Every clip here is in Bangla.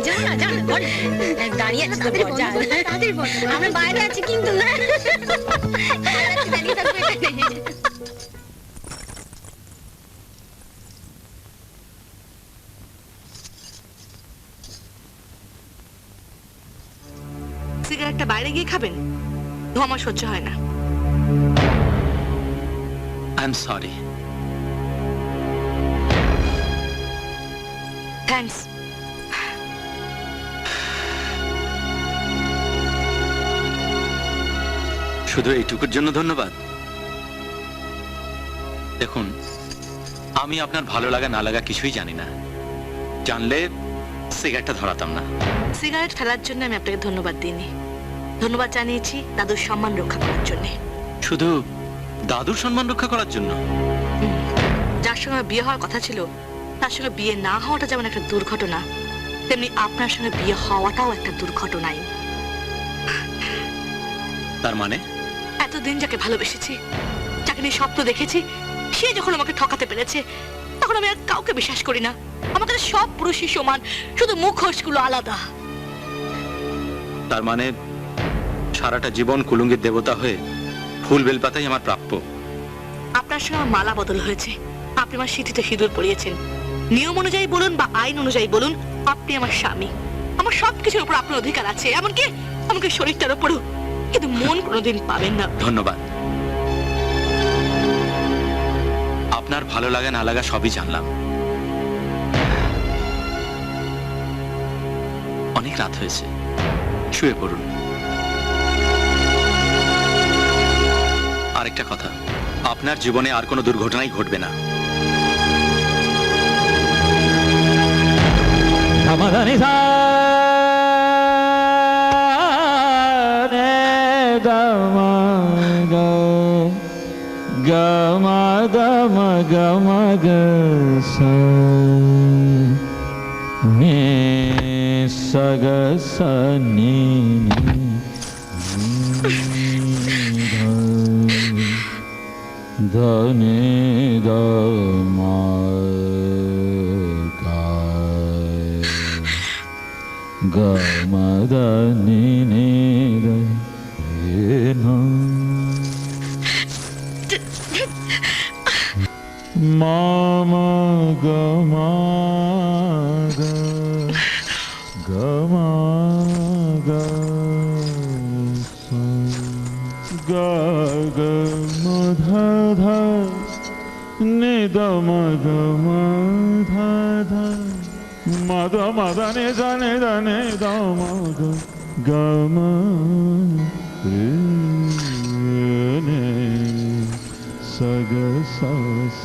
যাও না দাঁড়িয়ে আছে আমরা বাইরে আছি কিন্তু না সিগারেটটা বাইরে গিয়ে খাবেন, ধোঁয়া সহ্য হয় না। I am sorry. থ্যাঙ্কস। শুধু এইটুকুর জন্য ধন্যবাদ? দেখুন, আমি আপনার ভালো লাগা না লাগা কিছুই জানি না, জানলে সিগারেটটা ধরাতাম না। সিগারেট ফেলার জন্য আমি আপনাকে ধন্যবাদ দিইনি, ধন্যবাদ জানিয়েছি দাদুর সম্মান রক্ষা করার জন্য। শুধু দাদুর সম্মান রক্ষা করার জন্য? যার সঙ্গে বিয়ে হওয়ার কথা ছিল তার সঙ্গে বিয়ে না হওয়াটা যেমন একটা দুর্ঘটনা, তেমনি আপনার সঙ্গে বিয়ে হওয়াটাও একটা দুর্ঘটনাই। তার মানে? এতদিন যাকে ভালোবেসেছি, যাকে নিয়ে স্বপ্ন দেখেছি, সে যখন আমাকে ঠকাতে পেরেছে, তখন আমি আর কাউকে বিশ্বাস করি না। আমার কাছে সব পুরুষই সমান, শুধু মুখোশগুলো আলাদা। তার মানে সারাটা জীবন কুলুঙ্গির দেবতা হয়ে ফুল বেলপাতাই আমার প্রাপ্য? আপনার সঙ্গে আমার মালা বদল হয়েছে, আপনি আমার সিঁথিতে সিঁদুর পরিয়েছেন। নিয়ম অনুযায়ী বলুন বা আইন অনুযায়ী বলুন, আপনি আমার স্বামী। আমার সবকিছুর উপর আপনার অধিকার আছে, এমনকি আমাকে শরীরটার উপরও, কিন্তু মন কোনোদিন পাবেন না। ধন্যবাদ। আপনার ভালো লাগা না লাগা সবই জানলাম। অনেক রাত হয়েছে, শুয়ে পড়ুন। আরেকটা কথা, আপনার জীবনে আর কোনো দুর্ঘটনাই ঘটবে না। ধনে গমদনি মামা গমা গমা গ মধা ধা নিদ মদ মধা ধা মদ মদ নে জানে দানে দম গম নে সগ সস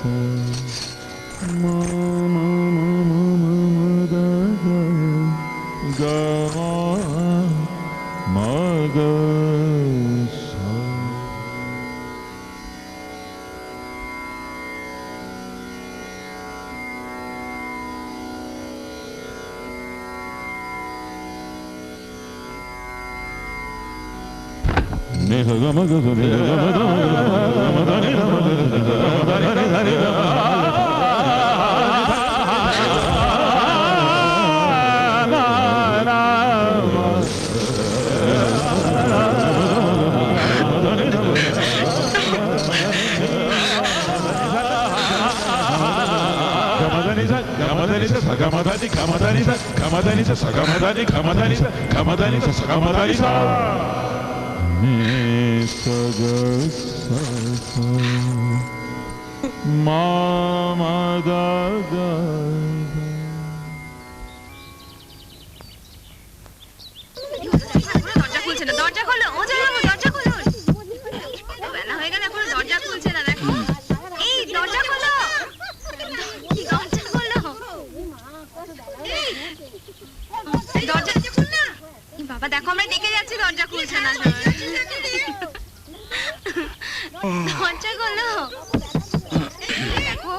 মম মদ গ মগ দরজা খুলছে না, দরজা খোলো। ও জামাইবাবু, দরজা খুলুন। বেলা হয়ে গেল, এখনো দরজা খুলছে না। দেখো, এই দরজা খোলো, দরজা খোলো। দরজা খুল না। বাবা দেখো, আমরা ডেকে যাচ্ছি, দরজা খুলছে না। দরজা খোলো, দেখো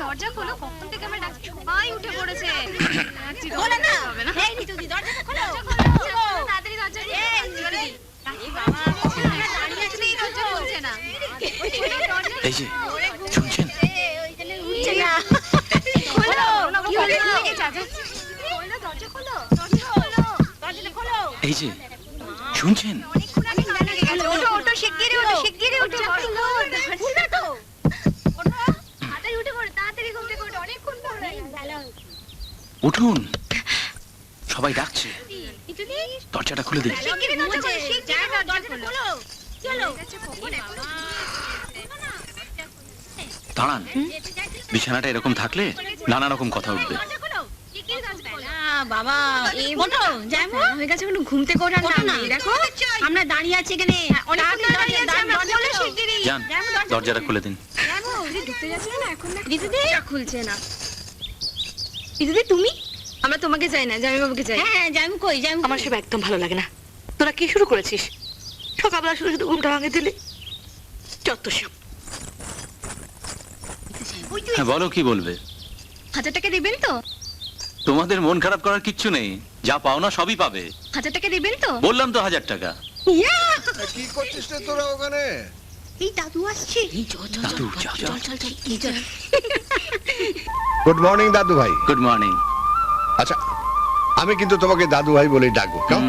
দরজা খোলো। কখন থেকে আমরা ডাকছি, সবাই উঠে পড়েছে। খোলো না, এই নিতুদি দরজা খোলো, তাড়াতাড়ি দরজা খোলো। বাবা দাঁড়িয়ে আছে, এই দরজা খুলছে না। এই যে শুনছেন, ওইখানে উঠছে না। খোলো, কি হলো? এই যে শুনছেন, ওটো শিগগিরই ওটো শিগগিরই ওটো তাড়াতাড়ি উঠে পড়ো তাড়াতাড়ি ঘুম থেকে ওঠো অনেকক্ষণ পড়ে উঠুন, সবাই ডাকছে, দরজাটা খুলে দিন। শিগগিরই দরজা খোলো শিগগিরই দরজাটা খোলো চলো দাঁড়ান, বিছানাটা এরকম থাকলে নানা রকম কথা উঠবে। বাবা এই ওঠো জামু হয়ে গেছে কোনো ঘুমতে কোঠার নাম নেই দেখো আমরা দাঁড়িয়ে আছি এখানে অনেকক্ষণ দাঁড়িয়ে আছি আমরা চলো শিগগিরই যান, দরজাটা খুলে দিন। জামু যে ঢুকতে যাচ্ছে না এখন না দিদি খুলছে না দিদি তুমি আমরা তোমাকে চাই না জামাই বাবুকে চাই হ্যাঁ জামু কই জামু আমার সব একদম ভালো লাগে না। তোরা কি শুরু করেছিস? সকালবেলা শুধু শুধু ঘুমটা ভাঙে দিলে যত সব। হ্যাঁ বলো, কি বলবে? 1000 টাকা দিবেন তো তোমাদের মন খারাপ করার কিচ্ছু নেই, যা পাও না সবই পাবে। 1000 টাকা দিবেন তো বললাম তো 1000 টাকা। কি করছিস রে তোরা ওখানে? এই দাদু আসছে দাদু, যাও, যাও। চল গুড মর্নিং দাদু ভাই। Good morning. আচ্ছা, আমি কিন্তু তোমাকে দাদু ভাই বলেই ডাকবো, কেমন?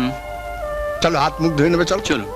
চলো হাত মুখ ধুয়ে নেবে, চল। চলুন।